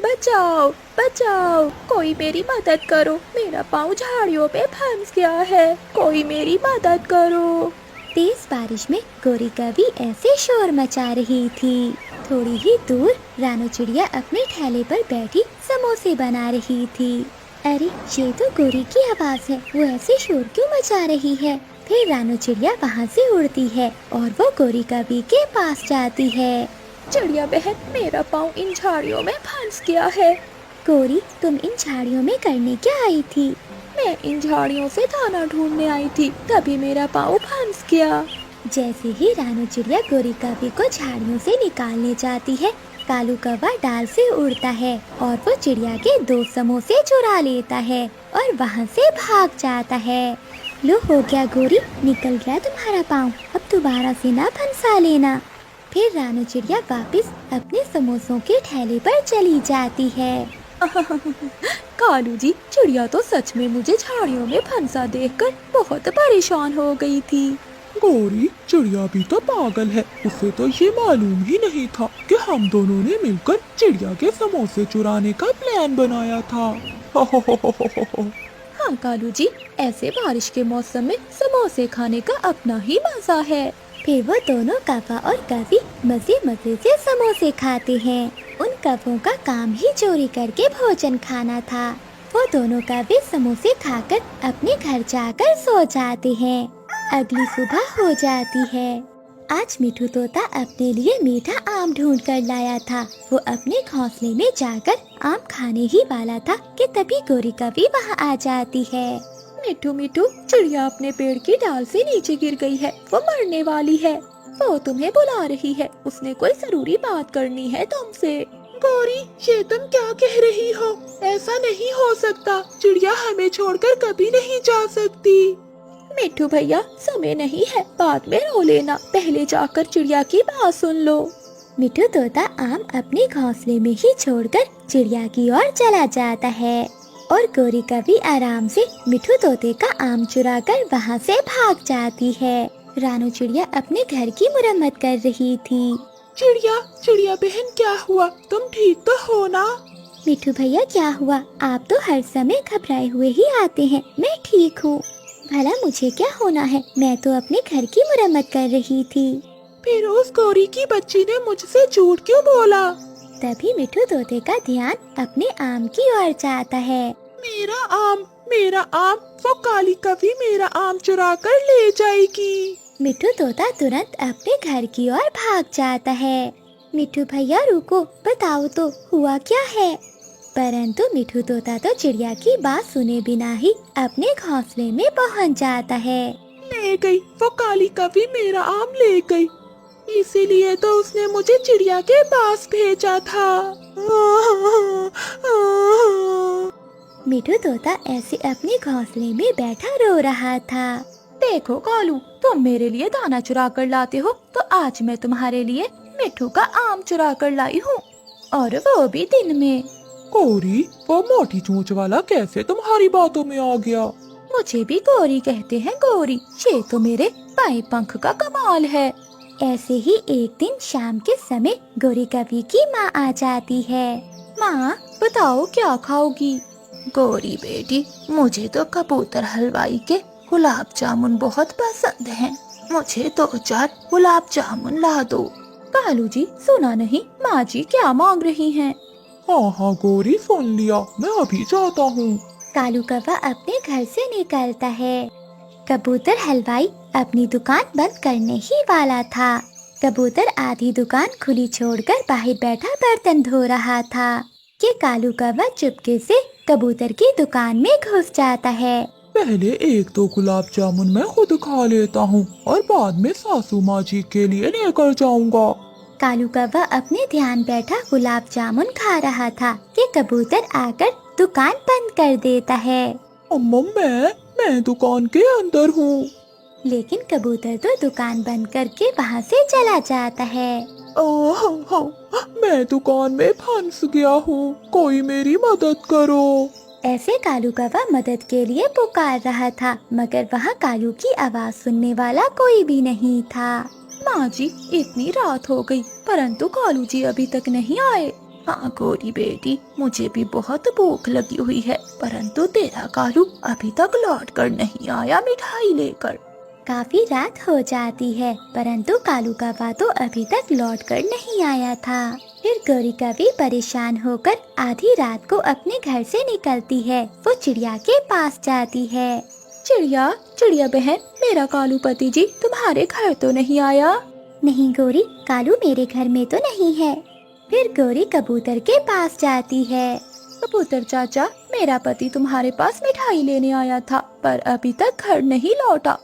बचाओ बचाओ, कोई मेरी मदद करो, मेरा पाँव झाड़ियों पे फंस गया है, कोई मेरी मदद करो। तेज बारिश में गोरी कवि ऐसे शोर मचा रही थी। थोड़ी ही दूर रानू चिड़िया अपने ठेले पर बैठी समोसे बना रही थी। अरे ये तो गोरी की आवाज़ है, वो ऐसे शोर क्यों मचा रही है? फिर रानू चिड़िया वहाँ से उड़ती है और वो गोरी कवि के पास जाती है। चिड़िया बहन, मेरा पाँव इन झाड़ियों में फंस गया है। गोरी, तुम इन झाड़ियों में करने क्या आई थी? मैं इन झाड़ियों से दाना ढूंढने आई थी, तभी मेरा पाँव फंस गया। जैसे ही रानू चिड़िया गोरी कवि को झाड़ियों से निकालने जाती है, कालू कौवा डाल से उड़ता है और वो चिड़िया के 2 समोसे चुरा लेता है और वहाँ से भाग जाता है। लो हो गया गोरी, निकल गया तुम्हारा पाँव, अब दोबारा से ना फंसा लेना। फिर रानू चिड़िया वापस अपने समोसों के ठेले पर चली जाती है। कालू जी, चिड़िया तो सच में मुझे झाड़ियों में फंसा देखकर बहुत परेशान हो गई थी। गोरी, चिड़िया भी तो पागल है, उसे तो ये मालूम ही नहीं था कि हम दोनों ने मिलकर चिड़िया के समोसे चुराने का प्लान बनाया था। हाँ कालू जी, ऐसे बारिश के मौसम में समोसे खाने का अपना ही मजा है। फिर वो दोनों कौवा और कवि मजे मजे से समोसे खाते हैं। उन कौवों का काम ही चोरी करके भोजन खाना था। वो दोनों कौवे समोसे खाकर अपने घर जाकर सो जाते हैं। अगली सुबह हो जाती है। आज मिठू तोता अपने लिए मीठा आम ढूंढ कर लाया था। वो अपने घोंसले में जाकर आम खाने ही वाला था कि तभी गोरी कवि वहाँ आ जाती है। मिठू मिठू, चिड़िया अपने पेड़ की डाल से नीचे गिर गई है, वो मरने वाली है। वो तुम्हें बुला रही है, उसने कोई जरूरी बात करनी है तुमसे। गोरी, ये तुम क्या कह रही हो? ऐसा नहीं हो सकता, चिड़िया हमें छोड़कर कभी नहीं जा सकती। मिठू भैया, समय नहीं है, बाद में रो लेना, पहले जाकर चिड़िया की बात सुन लो। मिठू तोता आम अपने घोंसले में ही छोड़कर चिड़िया की ओर चला जाता है और गोरी कवि आराम से मिठू तोते का आम चुराकर वहाँ से भाग जाती है। रानू चिड़िया अपने घर की मुरम्मत कर रही थी। चिड़िया बहन, क्या हुआ? तुम ठीक तो हो ना? मिठू भैया, क्या हुआ? आप तो हर समय घबराए हुए ही आते हैं। मैं ठीक हूँ। भला मुझे क्या होना है? मैं तो अपने घर की मुरम्मत कर रही थी। फिर उस गोरी की बच्ची ने मुझसे झूठ क्यों बोला? तभी मिठू तोते का ध्यान अपने आम की ओर जाता है। मेरा आम, वो काली कवि मेरा आम चुरा कर ले जाएगी। मिठू तोता तुरंत अपने घर की ओर भाग जाता है। मिठू भैया रुको, बताओ तो हुआ क्या है? परंतु मिठू तोता तो चिड़िया की बात सुने बिना ही अपने घोंसले में पहुंच जाता है। ले गई, वो काली कवि मेरा आम ले गई, इसीलिए तो उसने मुझे चिड़िया के पास भेजा था। मिठू तोता ऐसे अपने घोंसले में बैठा रो रहा था। देखो कालू, तुम मेरे लिए दाना चुरा कर लाते हो, तो आज मैं तुम्हारे लिए मिठू का आम चुरा कर लाई हूँ, और वो भी दिन में। गोरी, वो मोटी चोंच वाला कैसे तुम्हारी बातों में आ गया? मुझे भी गोरी कहते हैं। गोरी, ये तो मेरे बाएं पंख का कमाल है। ऐसे ही एक दिन शाम के समय गोरी कवि की माँ आ जाती है। माँ, बताओ क्या खाओगी? गोरी बेटी, मुझे तो कबूतर हलवाई के गुलाब जामुन बहुत पसंद हैं। मुझे 2-4 गुलाब जामुन ला दो। कालू जी, सुना नहीं, माँ जी क्या मांग रही हैं? हाँ गोरी, सुन लिया, मैं अभी जाता हूँ। कालू कौवा अपने घर से निकलता है। कबूतर हलवाई अपनी दुकान बंद करने ही वाला था। कबूतर आधी दुकान खुली छोड़कर बाहर बैठा बर्तन धो रहा था कि कालू कौवा चुपके से कबूतर की दुकान में घुस जाता है। पहले 1-2 गुलाब जामुन मैं खुद खा लेता हूँ और बाद में सासू माँ जी के लिए लेकर जाऊँगा। कालू कौवा अपने ध्यान बैठा गुलाब जामुन खा रहा था कि कबूतर आकर दुकान बंद कर देता है। अम्मा, मैं दुकान के अंदर हूँ। लेकिन कबूतर तो दुकान बंद करके वहाँ से चला जाता है। ओह, मैं दुकान में फंस गया हूँ, कोई मेरी मदद करो। ऐसे कालू कौवा मदद के लिए पुकार रहा था, मगर वहाँ कालू की आवाज़ सुनने वाला कोई भी नहीं था। माँ जी, इतनी रात हो गई, परंतु कालू जी अभी तक नहीं आए। हाँ गोरी बेटी, मुझे भी बहुत भूख लगी हुई है, परंतु तेरा कालू अभी तक लौट कर नहीं आया मिठाई लेकर। काफी रात हो जाती है, परंतु कालू काबा तो अभी तक लौट कर नहीं आया था। फिर गौरी कभी परेशान होकर आधी रात को अपने घर से निकलती है। वो चिड़िया के पास जाती है। चिड़िया, चिड़िया बहन, मेरा कालू पति जी तुम्हारे घर तो नहीं आया? नहीं गौरी, कालू मेरे घर में तो नहीं है। फिर गौरी कबूतर के पास जाती है। कबूतर चाचा, मेरा पति तुम्हारे पास मिठाई लेने आया था, पर अभी तक घर नहीं लौटा।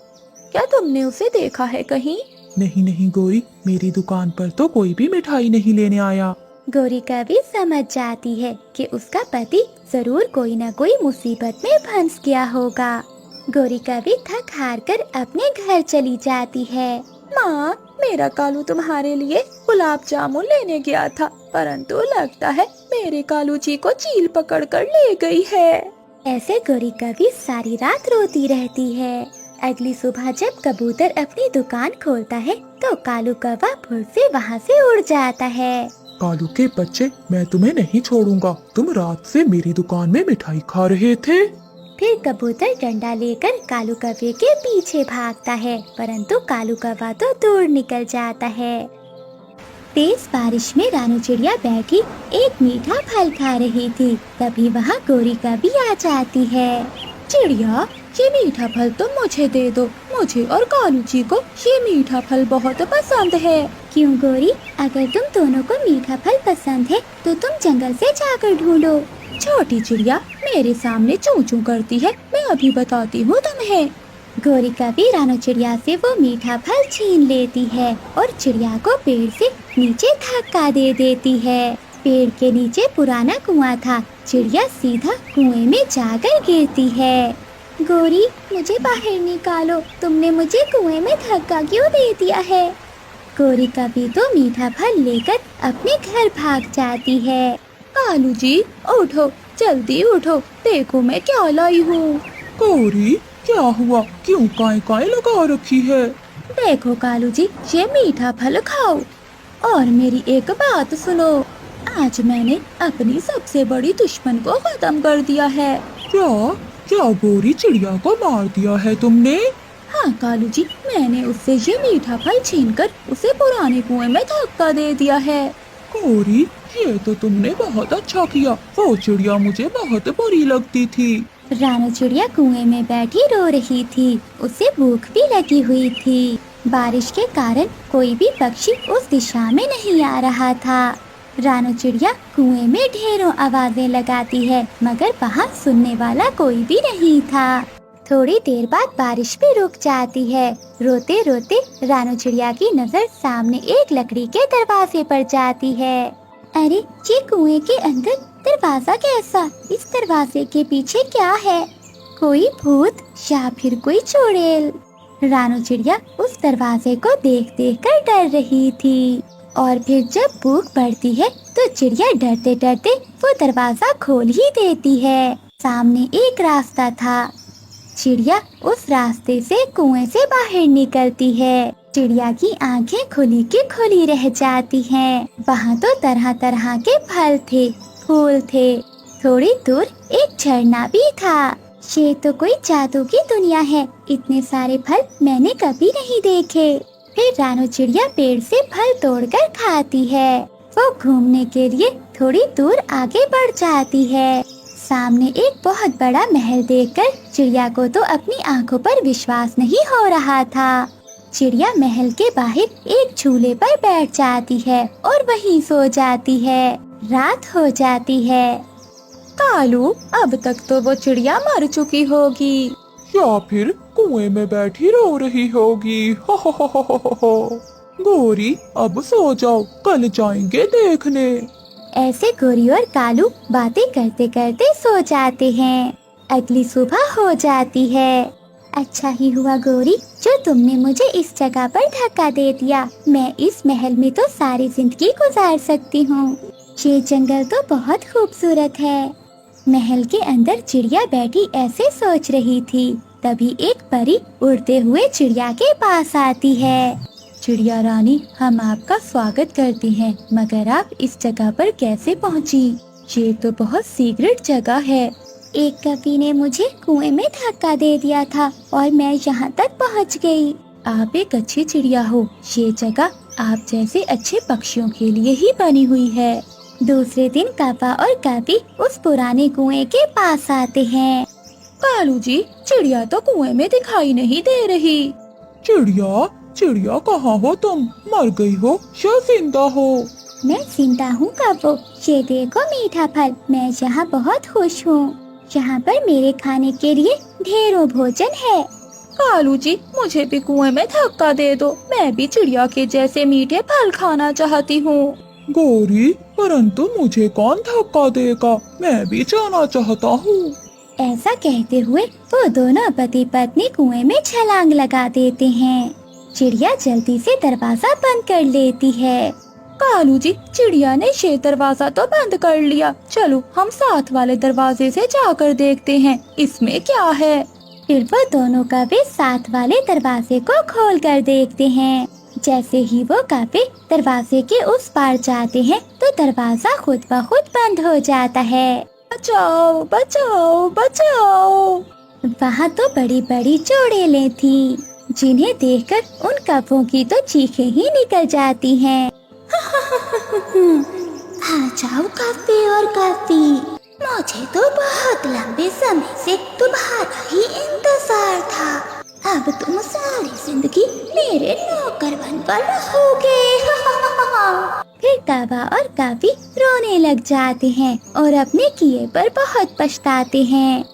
क्या तुमने उसे देखा है कहीं? नहीं नहीं गौरी, मेरी दुकान पर तो कोई भी मिठाई नहीं लेने आया। गौरी कभी समझ जाती है कि उसका पति जरूर कोई न कोई मुसीबत में फंस गया होगा। गौरी कभी थक हार कर अपने घर चली जाती है। माँ, मेरा कालू तुम्हारे लिए गुलाब जामुन लेने गया था, परंतु लगता है मेरे कालू जी को चील पकड़ कर ले गई है। ऐसे गौरी कभी सारी रात रोती रहती है। अगली सुबह जब कबूतर अपनी दुकान खोलता है तो कालू कौवा फुर्र से वहाँ से उड़ जाता है। कालू के बच्चे, मैं तुम्हें नहीं छोड़ूंगा। तुम रात से मेरी दुकान में मिठाई खा रहे थे। फिर कबूतर डंडा लेकर कालू कौवे के पीछे भागता है, परंतु कालू कौवा तो दूर निकल जाता है। तेज बारिश में रानू चिड़िया बैठी एक मीठा फल खा रही थी। तभी वहाँ गौरी कभी आ जाती है। चिड़िया, ये मीठा फल तुम मुझे दे दो। मुझे और कालू जी को ये मीठा फल बहुत पसंद है। क्यों गौरी, अगर तुम दोनों को मीठा फल पसंद है तो तुम जंगल से जाकर ढूंढो। छोटी चिड़िया मेरे सामने चूं चूं करती है, मैं अभी बताती हूँ तुम्हें। गौरी कभी रानू चिड़िया से वो मीठा फल छीन लेती है और चिड़िया को पेड़ से नीचे धक्का दे देती है। पेड़ के नीचे पुराना कुआं था। चिड़िया सीधा कुएं में जाकर गिरती है। गौरी, मुझे बाहर निकालो, तुमने मुझे कुएं में धक्का क्यों दे दिया है? गौरी कभी तो मीठा फल लेकर अपने घर भाग जाती है। कालू जी उठो, जल्दी उठो, देखो मैं क्या लाई हूँ। गौरी, क्या हुआ? क्यों काय काय लगा रखी है? देखो कालू जी, ये मीठा फल खाओ और मेरी एक बात सुनो। आज मैंने अपनी सबसे बड़ी दुश्मन को खत्म कर दिया है। क्या क्या गौरी, चिड़िया को मार दिया है तुमने? हाँ कालू जी, मैंने उससे ये मीठा फल छीनकर उसे पुराने कुएं में धक्का दे दिया है। गौरी, ये तो तुमने बहुत अच्छा किया। वो चिड़िया मुझे बहुत बुरी लगती थी। रानू चिड़िया कुएं में बैठी रो रही थी। उसे भूख भी लगी हुई थी। बारिश के कारण कोई भी पक्षी उस दिशा में नहीं आ रहा था। रानू चिड़िया कुएं में ढेरों आवाजें लगाती है, मगर वहाँ सुनने वाला कोई भी नहीं था। थोड़ी देर बाद बारिश भी रुक जाती है। रोते रोते रानू चिड़िया की नजर सामने एक लकड़ी के दरवाजे पर जाती है। अरे, ये कुएं के अंदर दरवाजा कैसा? इस दरवाजे के पीछे क्या है? कोई भूत या फिर कोई चुड़ैल? रानू चिड़िया उस दरवाजे को देख देख कर डर रही थी। और फिर जब भूख बढ़ती है तो चिड़िया डरते डरते वो दरवाजा खोल ही देती है। सामने एक रास्ता था। चिड़िया उस रास्ते से कुएं से बाहर निकलती है। चिड़िया की आंखें खुली की खुली रह जाती हैं। वहाँ तो तरह तरह के फल थे, फूल थे। थोड़ी दूर एक झरना भी था। ये तो कोई जादू की दुनिया है। इतने सारे फल मैंने कभी नहीं देखे। फिर रानू चिड़िया पेड़ से फल तोड़कर खाती है। वो घूमने के लिए थोड़ी दूर आगे बढ़ जाती है। सामने एक बहुत बड़ा महल देखकर चिड़िया को तो अपनी आंखों पर विश्वास नहीं हो रहा था। चिड़िया महल के बाहर एक झूले पर बैठ जाती है और वहीं सो जाती है। रात हो जाती है। कालू, अब तक तो वो चिड़िया मर चुकी होगी या फिर कुएं में बैठी रो रही होगी। हो। गौरी, अब सो जाओ, कल जाएंगे देखने। ऐसे गौरी और कालू बातें करते करते सो जाते हैं। अगली सुबह हो जाती है। अच्छा ही हुआ गौरी जो तुमने मुझे इस जगह पर धक्का दे दिया। मैं इस महल में तो सारी जिंदगी गुजार सकती हूँ। ये जंगल तो बहुत खूबसूरत है। महल के अंदर चिड़िया बैठी ऐसे सोच रही थी। तभी एक परी उड़ते हुए चिड़िया के पास आती है। चिड़िया रानी, हम आपका स्वागत करती हैं, मगर आप इस जगह पर कैसे पहुंची? ये तो बहुत सीक्रेट जगह है। एक कवि ने मुझे कुएं में धक्का दे दिया था और मैं यहाँ तक पहुँच गई। आप एक अच्छी चिड़िया हो। ये जगह आप जैसे अच्छे पक्षियों के लिए ही बनी हुई है। दूसरे दिन काका और काफी उस पुराने कुएं के पास आते हैं। कालू जी, चिड़िया तो कुएं में दिखाई नहीं दे रही। चिड़िया, चिड़िया कहाँ हो तुम? मर गई हो या जिंदा हो? मैं जिंदा हूँ काबू। ये देखो मीठा फल, मैं यहाँ बहुत खुश हूँ। यहाँ पर मेरे खाने के लिए ढेरों भोजन है। कालू जी, मुझे भी कुएं में धक्का दे दो। मैं भी चिड़िया के जैसे मीठे फल खाना चाहती हूँ। गौरी, परंतु मुझे कौन धक्का देगा? मैं भी जाना चाहता हूँ। ऐसा कहते हुए वो दोनों पति पत्नी कुएं में छलांग लगा देते हैं। चिड़िया जल्दी से दरवाजा बंद कर लेती है। कालू जी, चिड़िया ने ये दरवाजा तो बंद कर लिया। चलो हम साथ वाले दरवाजे से जाकर देखते हैं इसमें क्या है। फिर वो दोनों कौवे साथ वाले दरवाजे को खोल कर देखते हैं। जैसे ही वो कौवे दरवाजे के उस पार जाते हैं तो दरवाजा खुद ब खुद बंद हो जाता है। बचाओ बचाओ बचाओ। वहाँ तो बड़ी बड़ी चुड़ैलें थी, जिन्हें देखकर उन कौवों की तो चीखें ही निकल जाती हैं। आ जाओ कौवे और कौवी, मुझे तो बहुत लंबे समय से तुम्हारा ही इंतजार था। अब तुम सारी जिंदगी मेरे नौकर बनकर रहोगे। फिर कौवा और कौवी रोने लग जाते हैं और अपने किए पर बहुत पछताते हैं।